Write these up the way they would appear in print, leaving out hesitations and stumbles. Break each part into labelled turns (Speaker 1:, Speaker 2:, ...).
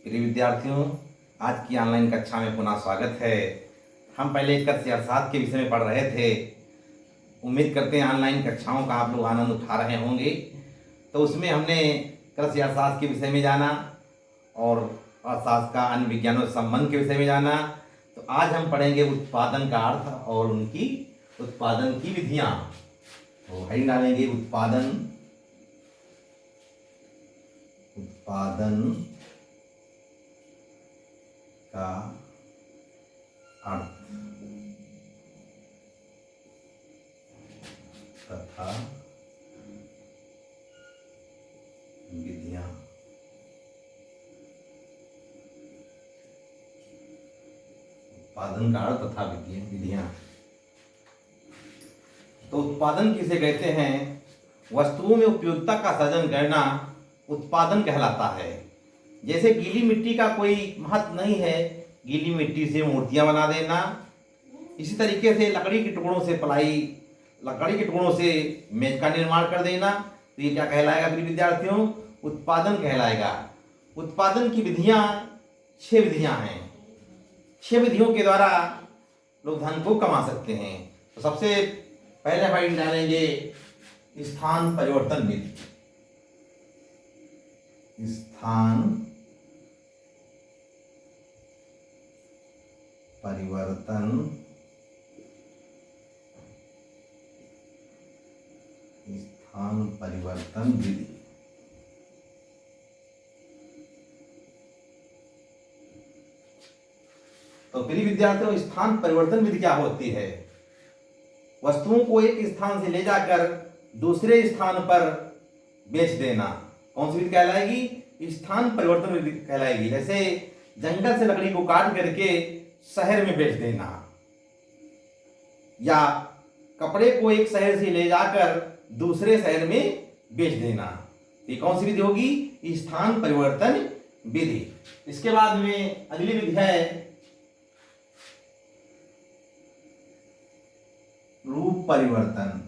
Speaker 1: प्रिय विद्यार्थियों, आज की ऑनलाइन कक्षा में पुनः स्वागत है। हम पहले कृषि अर्थशास्त्र के विषय में पढ़ रहे थे। उम्मीद करते हैं ऑनलाइन कक्षाओं का आप लोग आनंद उठा रहे होंगे। तो उसमें हमने कृषि अर्थशास्त्र के विषय में जाना और अर्थशास्त्र का अन्य विज्ञानों से संबंध के विषय में जाना। तो आज हम पढ़ेंगे उत्पादन का अर्थ और उनकी उत्पादन की विधियाँ। तो हेडिंग डालेंगे उत्पादन का अर्थ तथा विधियां। उत्पादन का अर्थ तथा विधियां। तो उत्पादन किसे कहते हैं? वस्तुओं में उपयोगिता का सृजन करना उत्पादन कहलाता है। जैसे गीली मिट्टी का कोई महत्व नहीं है, गीली मिट्टी से मूर्तियां बना देना। इसी तरीके से लकड़ी के टुकड़ों से मेज का निर्माण कर देना। तो ये क्या कहलाएगा प्रिय विद्यार्थियों? उत्पादन कहलाएगा। उत्पादन की विधियां 6 विधियां हैं। 6 विधियों के द्वारा लोग धन को कमा सकते हैं। तो सबसे पहले हम डालेंगे स्थान परिवर्तन विधि। स्थान परिवर्तन विधि। तो प्रिय विद्यार्थियों, स्थान परिवर्तन विधि क्या होती है? वस्तुओं को एक स्थान से ले जाकर दूसरे स्थान पर बेच देना। कौन सी विधि कहलाएगी? स्थान परिवर्तन विधि कहलाएगी। जैसे जंगल से लकड़ी को काट करके शहर में बेच देना, या कपड़े को एक शहर से ले जाकर दूसरे शहर में बेच देना। ये कौन सी विधि होगी? स्थान परिवर्तन विधि। इसके बाद में अगली विधि है रूप परिवर्तन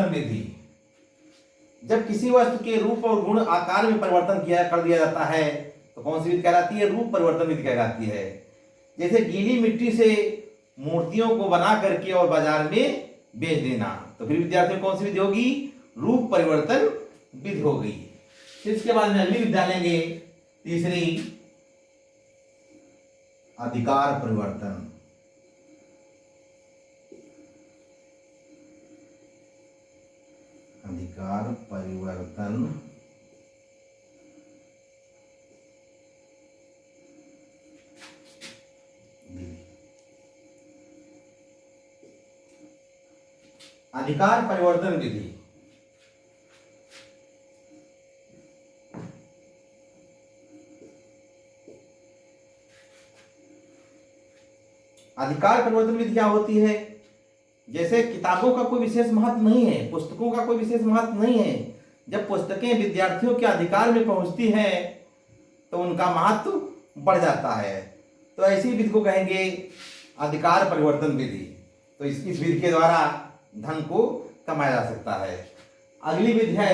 Speaker 1: विधि। जब किसी वस्तु के रूप और गुण आकार में परिवर्तन कर दिया जाता है तो कौन सी विधि कहलाती है? रूप परिवर्तन विधि कहलाती है। जैसे गीली मिट्टी से मूर्तियों को बना करके और बाजार में बेच देना। तो फिर विद्यार्थियों कौन सी विधि होगी? रूप परिवर्तन विधि हो गई। फिर इसके बाद में अगली विधि डालेंगे, तीसरी अधिकार परिवर्तन। अधिकार परिवर्तन विधि। अधिकार परिवर्तन विधि क्या होती है? जैसे किताबों का कोई विशेष महत्व नहीं है, पुस्तकों का कोई विशेष महत्व नहीं है। जब पुस्तकें विद्यार्थियों के अधिकार में पहुंचती हैं तो उनका महत्व बढ़ जाता है। तो ऐसी विधि को कहेंगे अधिकार परिवर्तन विधि। तो इस विधि के द्वारा धन को कमाया जा सकता है। अगली विधि है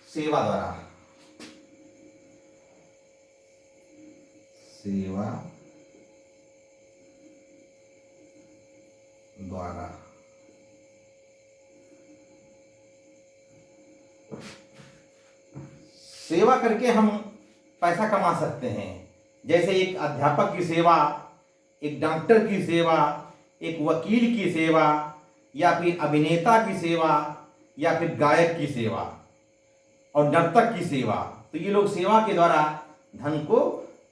Speaker 1: सेवा द्वारा। सेवा करके हम पैसा कमा सकते हैं। जैसे एक अध्यापक की सेवा, एक डॉक्टर की सेवा, एक वकील की सेवा, या फिर अभिनेता की सेवा, या फिर गायक की सेवा और नर्तक की सेवा। तो ये लोग सेवा के द्वारा धन को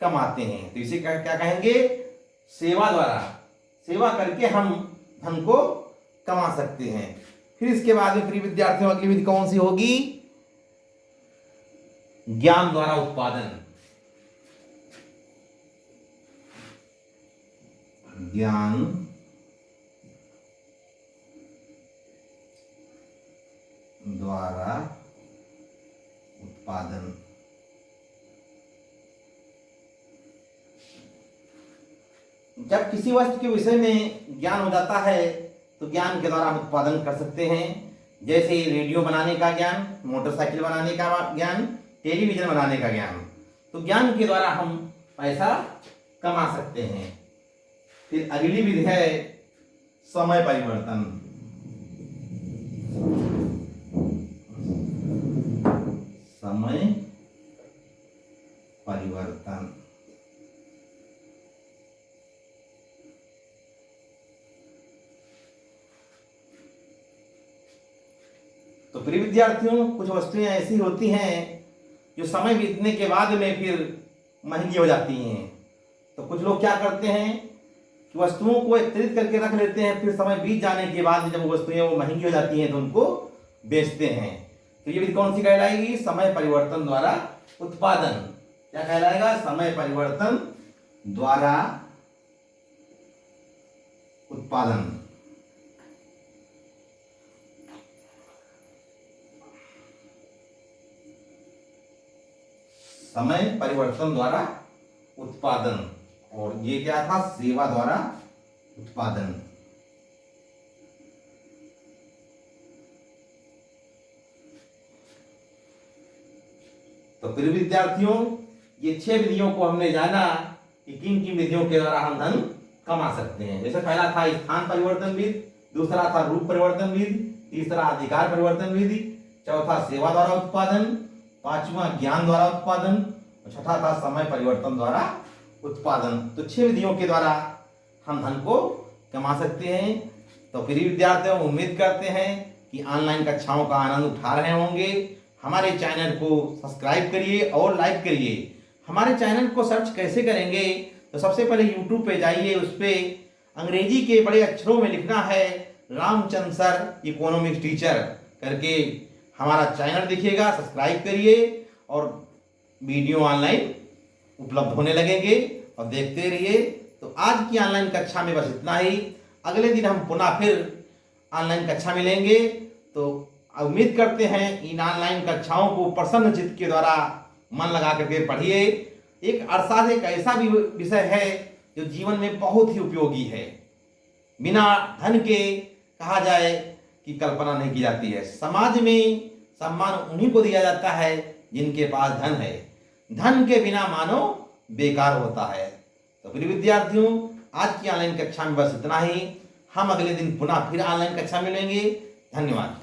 Speaker 1: कमाते हैं। तो इसे क्या कहेंगे? सेवा द्वारा। सेवा करके हम धन को कमा सकते हैं। फिर इसके बाद में प्रिय विद्यार्थियों अगली विधि कौन सी होगी? ज्ञान द्वारा उत्पादन। ज्ञान द्वारा उत्पादन। जब किसी वस्तु के विषय में ज्ञान हो जाता है तो ज्ञान के द्वारा हम उत्पादन कर सकते हैं। जैसे रेडियो बनाने का ज्ञान, मोटरसाइकिल बनाने का ज्ञान, टेलीविज़न बनाने का ज्ञान। तो ज्ञान के द्वारा हम पैसा कमा सकते हैं। फिर अगली विधि है समय परिवर्तन। समय परिवर्तन। तो प्रिय विद्यार्थियों, कुछ वस्तुएं ऐसी होती हैं जो समय बीतने के बाद में फिर महंगी हो जाती हैं। तो कुछ लोग क्या करते हैं कि वस्तुओं को एकत्रित करके रख लेते हैं, फिर समय बीत जाने के बाद जब वस्तुएं वो महंगी हो जाती हैं तो उनको बेचते हैं। तो ये विधि कौन सी कहलाएगी? समय परिवर्तन द्वारा उत्पादन। क्या कहलाएगा? समय परिवर्तन द्वारा उत्पादन। समय परिवर्तन द्वारा उत्पादन। और ये क्या था? सेवा द्वारा उत्पादन। तो प्रिय विद्यार्थियों, ये 6 विधियों को हमने जाना कि किन किन विधियों के द्वारा हम धन कमा सकते हैं। जैसे पहला था स्थान परिवर्तन विधि, दूसरा था रूप परिवर्तन विधि, तीसरा अधिकार परिवर्तन विधि, चौथा सेवा द्वारा उत्पादन, पांचवा ज्ञान द्वारा उत्पादन, और छठा था समय परिवर्तन द्वारा उत्पादन। तो 6 विधियों के द्वारा हम धन को कमा सकते हैं। तो प्रिय विद्यार्थियों, उम्मीद करते हैं कि ऑनलाइन कक्षाओं का आनंद उठा रहे होंगे। हमारे चैनल को सब्सक्राइब करिए और लाइक करिए। हमारे चैनल को सर्च कैसे करेंगे? तो सबसे पहले यूट्यूब पे जाइए, उस पर अंग्रेजी के बड़े अक्षरों में लिखना है रामचंद्र सर इकोनॉमिक्स टीचर करके हमारा चैनल दिखेगा। सब्सक्राइब करिए और वीडियो ऑनलाइन उपलब्ध होने लगेंगे और देखते रहिए। तो आज की ऑनलाइन कक्षा में बस इतना ही। अगले दिन हम पुनः फिर ऑनलाइन कक्षा में लेंगे। तो उम्मीद करते हैं इन ऑनलाइन कक्षाओं को प्रसन्न चित्त के द्वारा मन लगा करके पढ़िए। एक अर्थशास्त्र एक ऐसा भी विषय है जो जीवन में बहुत ही उपयोगी है। बिना धन के कहा जाए कि कल्पना नहीं की जाती है। समाज में सम्मान उन्हीं को दिया जाता है जिनके पास धन है। धन के बिना मानव बेकार होता है। तो प्रिय विद्यार्थियों, आज की ऑनलाइन कक्षा में बस इतना ही। हम अगले दिन पुनः फिर ऑनलाइन कक्षा में मिलेंगे। धन्यवाद।